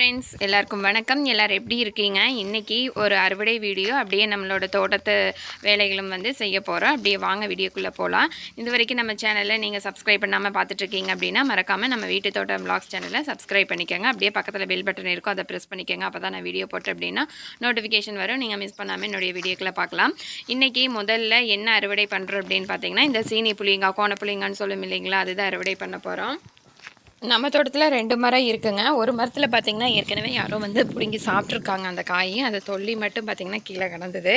Friends எல்லாருக்கும் வணக்கம். எல்லோரும் எப்படி இருக்கீங்க? இன்றைக்கி ஒரு அறுவடை வீடியோ அப்படியே நம்மளோட தோட்டத்து வேலைகளும் செய்ய போகிறோம். அப்படியே வாங்க வீடியோக்குள்ளே போகலாம். இது வரைக்கும் நம்ம சேனலில் நீங்கள் சப்ஸ்கிரைப் பண்ணாமல் பார்த்துட்ருக்கீங்க அப்படின்னா மறக்காமல் நம்ம வீட்டு தோட்டம் விளாக்ஸ் சேனலை சப்ஸ்கிரைப் பண்ணிக்கோங்க. அப்படியே பக்கத்தில் பெல் பட்டன் இருக்கும், அதை ப்ரெஸ் பண்ணிக்கோங்க. அப்போ தான் நான் வீடியோ போட்டேன் அப்படின்னா நோட்டிஃபிகேஷன் வரும். நீங்கள் மிஸ் பண்ணாமல் என்னுடைய வீடியோக்களை பார்க்கலாம். இன்றைக்கி முதல்ல என்ன அறுவடை பண்ணுறோம் அப்படின்னு பார்த்தீங்கன்னா, இந்த சீனி புளிங்கா கோண புளிங்கான்னு சொல்லும் இல்லைங்களா, அதுதான் அறுவடை பண்ண போகிறோம். நம்ம தோட்டத்தில் 2 மரம் இருக்குங்க. ஒரு மரத்தில் பார்த்திங்கன்னா ஏற்கனவே யாரோ பிடுங்கி சாப்பிட்ருக்காங்க அந்த காய். அந்த தொல்லி மட்டும் பார்த்திங்கன்னா கீழே கிடந்தது.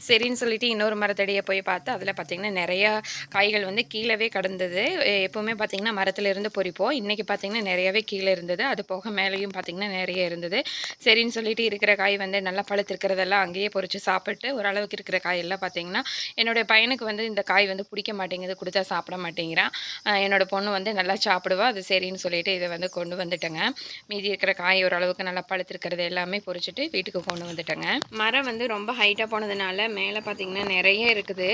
சரின்னு சொல்லிவிட்டு இன்னொரு மரத்தடியை போய் பார்த்து அதில் பார்த்திங்கன்னா நிறையா காய்கள் கீழவே கிடந்தது. எப்போவுமே பார்த்திங்கன்னா மரத்துலேருந்து பொறிப்போம். இன்றைக்கி பார்த்திங்கன்னா நிறையாவே கீழே இருந்தது. அது போக மேலேயும் பார்த்திங்கன்னா நிறைய இருந்தது. சரின்னு சொல்லிவிட்டு இருக்கிற காய் நல்லா பழுத்திருக்கிறதெல்லாம் அங்கேயே பொறிச்சு சாப்பிட்டு ஓரளவுக்கு இருக்கிற காயெல்லாம் பார்த்திங்கன்னா என்னுடைய பையனுக்கு இந்த காய் பிடிக்க மாட்டேங்குது, கொடுத்தா சாப்பிட மாட்டேங்கிறான். என்னோடய பொண்ணு நல்லா சாப்பிடுவா. அது சரின்னு சொல்லி இதை கொண்டு வந்துட்டேங்க. மீதி இருக்கிற காய் ஓரளவுக்கு நல்லா பழுத்திருக்கிறது எல்லாமே பொறிச்சிட்டு வீட்டுக்கு கொண்டு வந்துட்டேங்க. மரம் ரொம்ப ஹைட்டாக போனதுனால மேலே பார்த்திங்கன்னா நிறைய இருக்குது,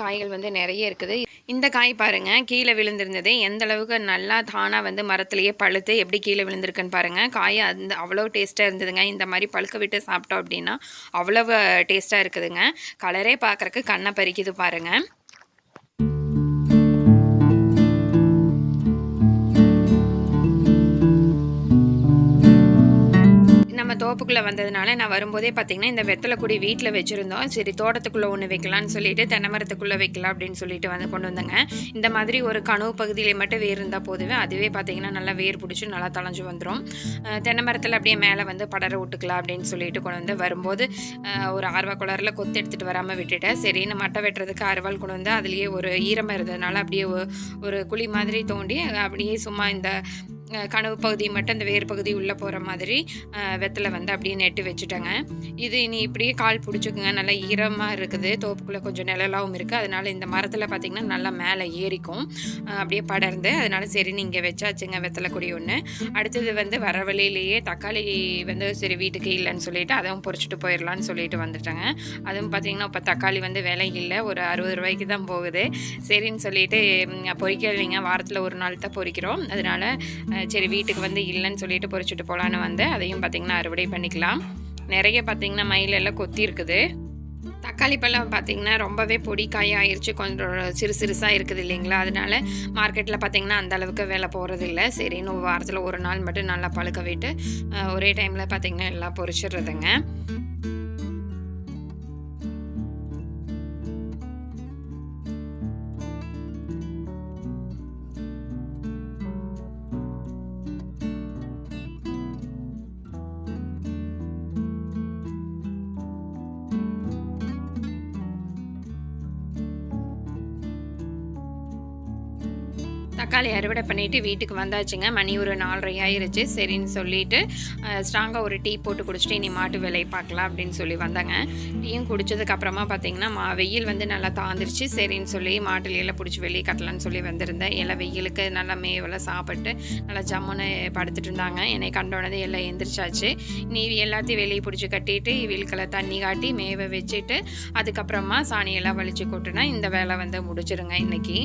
காய்கள் நிறைய இருக்குது. இந்த காய் பாருங்கள், கீழே விழுந்திருந்தது. எந்த அளவுக்கு நல்லா தானாக மரத்துலேயே பழுத்து எப்படி கீழே விழுந்திருக்குன்னு பாருங்கள். காய் அவ்வளோ டேஸ்ட்டாக இருந்ததுங்க. இந்த மாதிரி பழுக்க விட்டு சாப்பிட்டோம் அப்படின்னா அவ்வளவு டேஸ்ட்டாக இருக்குதுங்க. கலரே பார்க்குறக்கு கண்ணை பறிக்குது பாருங்கள். நம்ம தோப்புக்குள்ளே வந்ததுனால நான் வரும்போதே பார்த்திங்கன்னா இந்த வெத்தலை கொடி வீட்டில் வச்சுருந்தோம். சரி தோட்டத்துக்குள்ளே ஒன்று வைக்கலான்னு சொல்லிட்டு தென்னை மரத்துக்குள்ளே வைக்கலாம் அப்படின்னு சொல்லிட்டு கொண்டு வந்தேங்க. இந்த மாதிரி ஒரு கனவு பகுதியிலே மட்டும் வேர் இருந்தால் போதுவே, அதுவே பார்த்திங்கன்னா நல்லா வேர் பிடிச்சி நல்லா தளைஞ்சு வந்துடும். தென்னை மரத்தில் அப்படியே மேலே படர விட்டுக்கலாம் அப்படின்னு சொல்லிட்டு கொண்டு வரும்போது ஒரு ஆர்வா குளரில் கொத்து எடுத்துகிட்டு வராமல் விட்டுட்டேன். சரின்னு மட்டை வெட்டுறதுக்கு அருவாள் கொண்டு வந்து அதுலேயே ஒரு ஈரமாக இருந்ததுனால அப்படியே ஒரு குழி மாதிரி தோண்டி அப்படியே சும்மா இந்த கனவு பகுதி மட்டும் இந்த வேர் பகுதி உள்ளே போகிற மாதிரி வெத்தலை அப்படியே நெட்டு வச்சுட்டேங்க. இது இனி இப்படியே கால் பிடிச்சிக்குங்க. நல்லா ஈரமாக இருக்குது, தோப்புக்குள்ளே கொஞ்சம் நிழலாகவும் இருக்குது. அதனால் இந்த மரத்தில் பார்த்திங்கன்னா நல்லா மேலே ஏறிக்கும், அப்படியே படர்ந்து. அதனால் சரி நீங்கள் வச்சாச்சுங்க வெத்தலை கொடி ஒன்று. அடுத்தது வர வழியிலேயே தக்காளி சரி வீட்டுக்கு இல்லைன்னு சொல்லிவிட்டு அதுவும் பொறிச்சிட்டு போயிடலான்னு சொல்லிட்டு வந்துட்டேங்க. அதுவும் பார்த்திங்கன்னா இப்போ தக்காளி விலை இல்லை, ஒரு 60 ரூபாய்க்கு தான் போகுது. சரின்னு சொல்லிட்டு பொறிக்கலைங்க, வாரத்தில் ஒரு நாள் தான் பொறிக்கிறோம். அதனால் சரி வீட்டுக்கு இல்லைன்னு சொல்லிட்டு பொறிச்சிட்டு போகலான்னு வந்தேன். அதையும் பார்த்திங்கன்னா அறுவடை பண்ணிக்கலாம். நிறைய பார்த்திங்கன்னா மயிலெல்லாம் கொத்தி இருக்குது. தக்காளி பழம் பார்த்திங்கன்னா ரொம்பவே பொடி காய் ஆயிடுச்சு, கொஞ்சம் சிறுசாக இருக்குது இல்லைங்களா. அதனால மார்க்கெட்டில் பார்த்திங்கன்னா அந்தளவுக்கு விலை போகிறதில்ல. சரின்னு வாரத்தில் ஒரு நாள் மட்டும் நல்லா பழுக்க விட்டு ஒரே டைமில் பார்த்திங்கன்னா எல்லாம் பொறிச்சிடுறதுங்க. தக்காளி அறுவடை பண்ணிவிட்டு வீட்டுக்கு வந்தாச்சுங்க. மணி ஒரு 4:30 ஆயிருச்சு. சரின்னு சொல்லிவிட்டு ஸ்ட்ராங்காக ஒரு டீ போட்டு குடிச்சிட்டு இனி மாட்டு வேலையை பார்க்கலாம் அப்படின்னு சொல்லி வந்தாங்க. டீயும் குடித்ததுக்கப்புறமா பார்த்திங்கன்னா வெயில் நல்லா தாந்துருச்சு. சரின்னு சொல்லி மாட்டுலையெல்லாம் பிடிச்சி வெளியே கட்டலான்னு சொல்லி வந்திருந்தேன். எல்லாம் வெயிலுக்கு நல்லா மேவெல்லாம் சாப்பிட்டு நல்லா ஜம்முன்னு படுத்துட்டு இருந்தாங்க. என்னை கண்டோனது எல்லாம் எந்திரிச்சாச்சு. நீ எல்லாத்தையும் வெளியே பிடிச்சி கட்டிட்டு வெயிலுக்கெல்லாம் தண்ணி காட்டி மேவை வச்சுட்டு அதுக்கப்புறமா சாணியெல்லாம் வலிச்சு கொட்டுனா இந்த வேலை முடிச்சிருங்க இன்றைக்கி.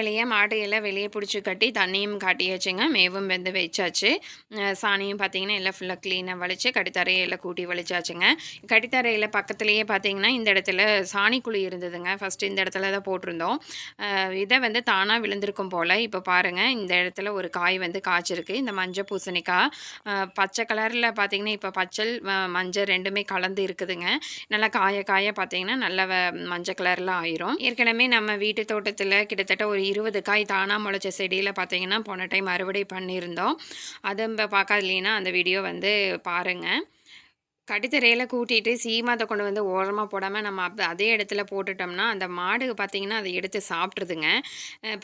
வழியா மாடு எல்லாம் வெளியே பிடிச்சி கட்டி தண்ணியும் காட்டியாச்சுங்க. மேவும் வந்து வச்சாச்சு. சாணியும் பார்த்தீங்கன்னா எல்லாம் ஃபுல்லாக க்ளீனாக வலிச்சு கடித்தரையெல்லாம் கூட்டி வலிச்சாச்சுங்க. கடித்தரையில் பக்கத்துலேயே பார்த்தீங்கன்னா இந்த இடத்துல சாணி குழி இருந்ததுங்க. ஃபஸ்ட்டு இந்த இடத்துல தான் போட்டிருந்தோம். இதை வந்து தானாக விழுந்திருக்கும் போல். இப்போ பாருங்கள், இந்த இடத்துல ஒரு காய் வந்து காய்ச்சிருக்கு. இந்த மஞ்சள் பூசணிக்காய் பச்சை கலரில் பார்த்தீங்கன்னா இப்போ பச்சள் மஞ்சள் ரெண்டுமே கலந்து இருக்குதுங்க. நல்லா காய காய பார்த்தீங்கன்னா நல்லா மஞ்சள் கலரில் ஆயிரும். ஏற்கனவே நம்ம வீட்டு தோட்டத்தில் கிட்டத்தட்ட ஒரு 20 காய் தானாக முளைச்ச செடியில் பார்த்தீங்கன்னா போன டைம் அறுவடை பண்ணியிருந்தோம். அதை பார்க்காதீங்கன்னா அந்த வீடியோ வந்து பாருங்கள். கடித்தரையில் கூட்டிட்டு சீமாதை கொண்டு வந்து ஓரமாக போடாமல் நம்ம அதே இடத்துல போட்டுட்டோம்னா அந்த மாடு பார்த்திங்கன்னா அதை எடுத்து சாப்பிட்ருதுங்க.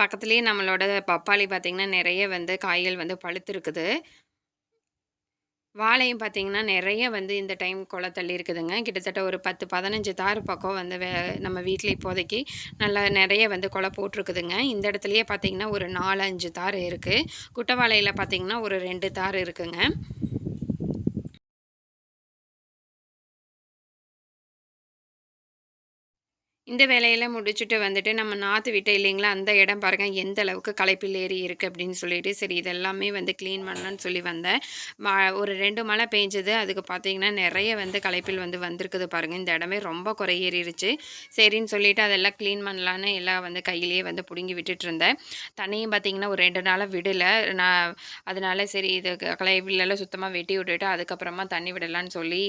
பக்கத்துலேயே நம்மளோட பப்பாளி பார்த்திங்கன்னா நிறைய வந்து காய்கள் வந்து பழுத்துருக்குது. வாழையும் பார்த்தீங்கன்னா, நெறைய வந்து இந்த டைம் கொலை தள்ளி இருக்குதுங்க. கிட்டத்தட்ட ஒரு 10, 15 தார் பக்கம் வந்து நம்ம வீட்ல இப்போதைக்கு நல்லா நெறைய வந்து கொலை போட்டிருக்குதுங்க. இந்த இடத்துலயே பார்த்தீங்கன்னா, ஒரு 4, 5 தார் இருக்கு. குட்டை வாழையில பார்த்தீங்கன்னா, ஒரு 2 தார் இருக்குங்க. இந்த வேலையெல்லாம் முடிச்சுட்டு வந்துட்டு நம்ம நாற்று விட்டோம் இல்லைங்களா, அந்த இடம் பாருங்க எந்த அளவுக்கு களைப்பில் ஏறி இருக்குது அப்படின்னு சொல்லிட்டு, சரி இதெல்லாமே வந்து க்ளீன் பண்ணலான்னு சொல்லி வந்தேன். ஒரு 2 மழை பெஞ்சது. அதுக்கு பார்த்தீங்கன்னா நிறைய வந்து களைப்பில் வந்து வந்திருக்குது பாருங்கள். இந்த இடமே ரொம்ப குறை ஏறிடுச்சு. சரின்னு சொல்லிட்டு அதெல்லாம் க்ளீன் பண்ணலான்னு எல்லாம் வந்து கையிலேயே வந்து பிடுங்கி விட்டுட்டு இருந்தேன். தண்ணியும் பார்த்தீங்கன்னா ஒரு 2 நாளாக விடலை நான். அதனால சரி இது களைப்பிலெல்லாம் சுத்தமாக வெட்டி விட்டுட்டு அதுக்கப்புறமா தண்ணி விடலான்னு சொல்லி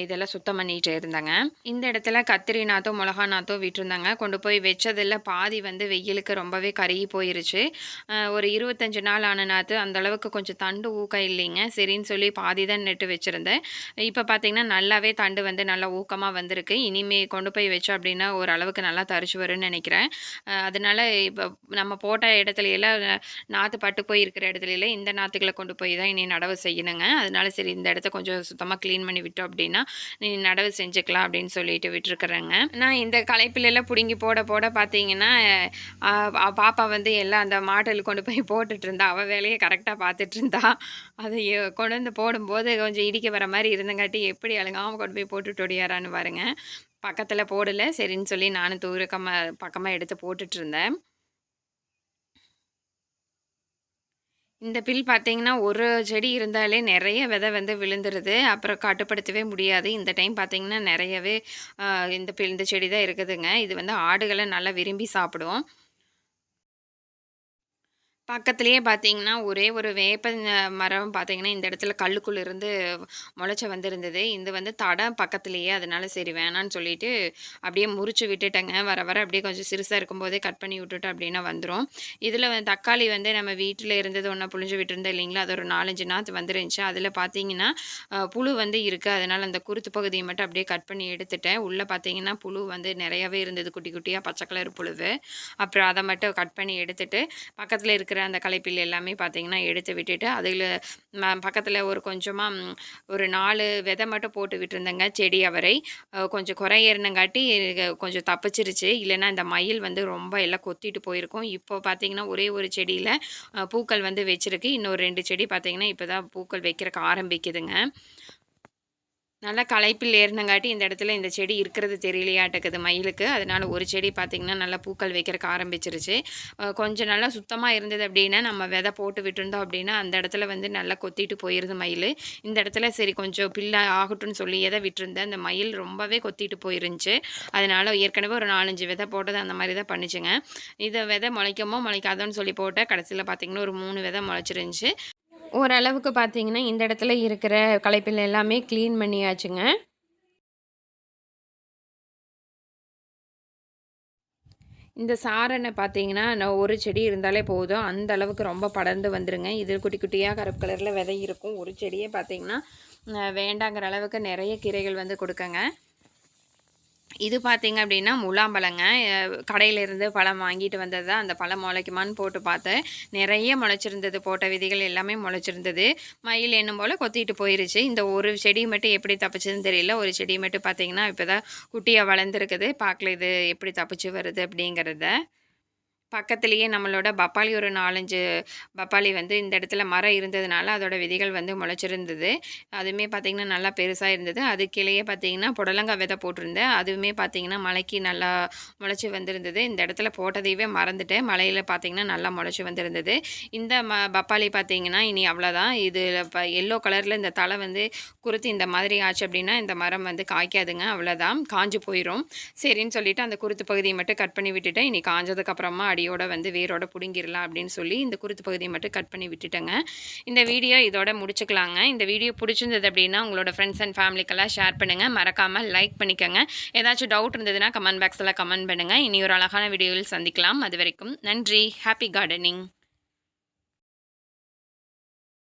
இதெல்லாம் சுத்தம் பண்ணிகிட்டு இருந்தேங்க. இந்த இடத்துல கத்திரி நாற்றும் மிளகா நாற்றும் விட்டுருந்தாங்க. கொண்டு போய் வச்சதில் பாதி வந்து வெயிலுக்கு ரொம்பவே கருகி போயிருச்சு. ஒரு 25 நாள் ஆன நாற்று அந்த அளவுக்கு கொஞ்சம் தண்டு ஊக்கம் இல்லைங்க. சரின்னு சொல்லி பாதி தான் நட்டு வச்சுருந்தேன். இப்போ பார்த்தீங்கன்னா நல்லாவே தண்டு வந்து நல்லா ஊக்கமாக வந்திருக்கு. இனிமே கொண்டு போய் வச்சோம் அப்படின்னா ஓரளவுக்கு நல்லா தரிச்சு வரும்னு நினைக்கிறேன். அதனால இப்போ நம்ம போட்ட இடத்துல எல்லாம் நாற்று பட்டு போய் இருக்கிற இடத்துல எல்லாம் இந்த நாற்றுகளை கொண்டு போய் தான் இனி நடவு செய்யணுங்க. அதனால சரி இந்த இடத்த கொஞ்சம் சுத்தமாக க்ளீன் பண்ணி விட்டோம் அப்படின்னா நீ நடவு செஞ்சுக்கலாம் அப்படின்னு சொல்லிட்டு விட்டுருக்குறேங்க. நான் இந்த களைப்பிலெல்லாம் பிடுங்கி போட போட பார்த்தீங்கன்னா பாப்பா வந்து எல்லாம் அந்த மாட்டில் கொண்டு போய் போட்டுட்டு இருந்தா. அவள் வேலையை கரெக்டாக பார்த்துட்டு இருந்தா. அதை கொண்டு வந்து போடும்போது கொஞ்சம் இடிக்க வர மாதிரி இருந்தங்காட்டி எப்படி அழுங்காமல் கொண்டு போய் போட்டுட்டு ஓடியாரான்னு பாருங்க. பக்கத்தில் போடலை. சரின்னு சொல்லி நானும் பக்கமாக எடுத்து போட்டுட்டு இருந்தேன். இந்த பில் பார்த்தீங்கன்னா, ஒரு செடி இருந்தாலே நெறைய விதை வந்து விழுந்துருது. அப்புறம் கட்டுப்படுத்தவே முடியாது. இந்த டைம் பார்த்தீங்கன்னா, நெறையவே இந்த செடி தான் இருக்குதுங்க. இது வந்து ஆடுகள நல்லா விரும்பி சாப்பிடும். பக்கத்திலேயே பார்த்தீங்கன்னா, ஒரே ஒரு வேப்ப மரம் பார்த்தீங்கன்னா, இந்த இடத்துல கல்லுக்குள்ள இருந்து மொளச்சு வந்திருந்தது. இது வந்து தடம் பக்கத்திலேயே, அதனால சரி வேணான்னு சொல்லிட்டு அப்படியே முறிச்சு விட்டுட்டேங்க. வர வர அப்படியே கொஞ்சம் சிறுசா இருக்கும்போதே கட் பண்ணி விட்டுட்டோம் அப்படின்னா வந்துரும். இதில தக்காளி வந்து நம்ம வீட்டில இருந்தது ஒண்ணா புழிஞ்சு விட்டுருந்தோம் இல்லைங்களா, அது ஒரு 4, 5 நாத்து வந்துருந்துச்சு. அதில பார்த்தீங்கன்னா, புழு வந்து இருக்கு. அதனால அந்த குருத்து பகுதியை மட்டும் அப்படியே கட் பண்ணி எடுத்துட்டேன். உள்ள பார்த்தீங்கன்னா, புழு வந்து நெறையாவே இருந்தது. குட்டி குட்டியா பச்சை கலர் புழுவு. அப்புறம் அத மட்டும் கட் பண்ணி எடுத்துட்டு, பக்கத்தில இருக்கிற அந்த களைப்பில் எல்லாமே பார்த்தீங்கன்னா எடுத்து விட்டுட்டு, அதில பக்கத்தில ஒரு கொஞ்சமா ஒரு 4 விதை மட்டும் போட்டு விட்டுருந்தேங்க செடி அவரை. கொஞ்சம் குறை ஏறினங்காட்டி கொஞ்சம் தப்பிச்சிருச்சு. இல்லைன்னா இந்த மயில் வந்து ரொம்ப எல்லாம் கொத்திட்டு போயிருக்கும். இப்போ பார்த்தீங்கன்னா, ஒரே ஒரு செடியில பூக்கள் வந்து வச்சிருக்கு. இன்னொரு 2 செடி பார்த்தீங்கன்னா, இப்போ தான் பூக்கள் வைக்கிறக்கு ஆரம்பிக்குதுங்க. நல்லா களைப்பில் ஏறினங்காட்டி இந்த இடத்துல இந்த செடி இருக்கிறது தெரியலையாட்டுக்குது மயிலுக்கு. அதனால ஒரு செடி பார்த்திங்கன்னா, நல்லா பூக்கள் வைக்கிறக்கு ஆரம்பிச்சிருச்சு. கொஞ்சம் நல்லா சுத்தமாக இருந்தது அப்படின்னா, நம்ம விதை போட்டு விட்டுருந்தோம் அப்படின்னா, அந்த இடத்துல வந்து நல்லா கொத்திட்டு போயிருது மயில். இந்த இடத்துல சரி கொஞ்சம் பில்லா ஆகட்டும்னு சொல்லி எதை விட்டுருந்தேன். அந்த மயில் ரொம்பவே கொத்திட்டு போயிருந்துச்சு. அதனால ஏற்கனவே ஒரு 4, 5 விதை போட்டது அந்த மாதிரி தான் பண்ணிச்சுங்க. இதை விதை முளைக்குமோ முளைக்காதோன்னு சொல்லி போட்டேன். கடைசியில் பார்த்திங்கன்னா, ஒரு 3 விதை முளைச்சிருந்துச்சு. ஓரளவுக்கு பார்த்தீங்கன்னா, இந்த இடத்துல இருக்கிற களைப்பில் எல்லாமே க்ளீன் பண்ணியாச்சுங்க. இந்த சாரணை பார்த்தீங்கன்னா, நான் ஒரு செடி இருந்தாலே போதும். அந்த அளவுக்கு ரொம்ப படர்ந்து வந்துருங்க. இது குட்டி குட்டியா கருப்பு கலர்ல விதை இருக்கும். ஒரு செடியே பார்த்தீங்கன்னா, வேண்டாங்கிற அளவுக்கு நெறைய கீரைகள் வந்து கொடுக்கங்க. இது பார்த்தீங்க அப்படின்னா முலாம்பழங்க. கடையிலேருந்து பழம் வாங்கிட்டு வந்தது தான். அந்த பழம் முளைக்குமான்னு போட்டு பார்த்தேன். நிறைய முளைச்சிருந்தது. போட்ட விதைகள் எல்லாமே முளைச்சிருந்தது. மயில் எண்ணும் போல் கொத்திட்டு போயிருச்சு. இந்த ஒரு செடி மட்டும் எப்படி தப்பிச்சதுன்னு தெரியல. ஒரு செடி மட்டும் பார்த்தீங்கன்னா, இப்போ தான் குட்டியாக வளர்ந்துருக்குது. பார்க்கல இது எப்படி தப்பிச்சு வருது அப்படிங்கிறத. பக்கத்துலேயே நம்மளோட பப்பாளி ஒரு 4, 5 பப்பாளி வந்து இந்த இடத்துல மரம் இருந்ததுனால அதோட விதைகள் வந்து முளைச்சிருந்தது. அதுவுமே பார்த்திங்கன்னா நல்லா பெருசாக இருந்தது. அது கீழேயே பார்த்திங்கன்னா புடலங்காய் விதை போட்டிருந்தேன். அதுவுமே பார்த்திங்கன்னா மழைக்கு நல்லா முளைச்சி வந்திருந்தது. இந்த இடத்துல போட்டதையவே மறந்துட்டேன். மழையில் பார்த்திங்கன்னா நல்லா முளைச்சி வந்திருந்தது. இந்த பப்பாளி பார்த்திங்கன்னா இனி அவ்வளோதான். இதில் எல்லோ கலரில் இந்த தலை வந்து குருத்து இந்த மாதிரி ஆச்சு அப்படின்னா இந்த மரம் வந்து காய்க்காதுங்க. அவ்வளோதான், காஞ்சு போயிடும். சரின்னு சொல்லிட்டு அந்த குருத்து பகுதியை மட்டும் கட் பண்ணி விட்டுட்டேன். இனி காஞ்சதுக்கப்புறமா அடியோட வந்து வேரோட பிடுங்கிடலாம் அப்படின்னு சொல்லி இந்த குருத்து பகுதியை மட்டும் கட் பண்ணி விட்டுட்டேங்க. இந்த வீடியோ இதோட முடிச்சுக்கலாங்க. இந்த வீடியோ பிடிச்சிருந்தது அப்படின்னா உங்களோட ஃப்ரெண்ட்ஸ் அண்ட் ஃபேமிலிக்கெல்லாம் ஷேர் பண்ணுங்கள். மறக்காமல் லைக் பண்ணிக்கோங்க. ஏதாச்சும் டவுட் இருந்ததுன்னா கமெண்ட் பாக்ஸில் கமெண்ட் பண்ணுங்கள். இனி ஒரு அழகான வீடியோவில் சந்திக்கலாம். அது வரைக்கும் நன்றி. Happy gardening.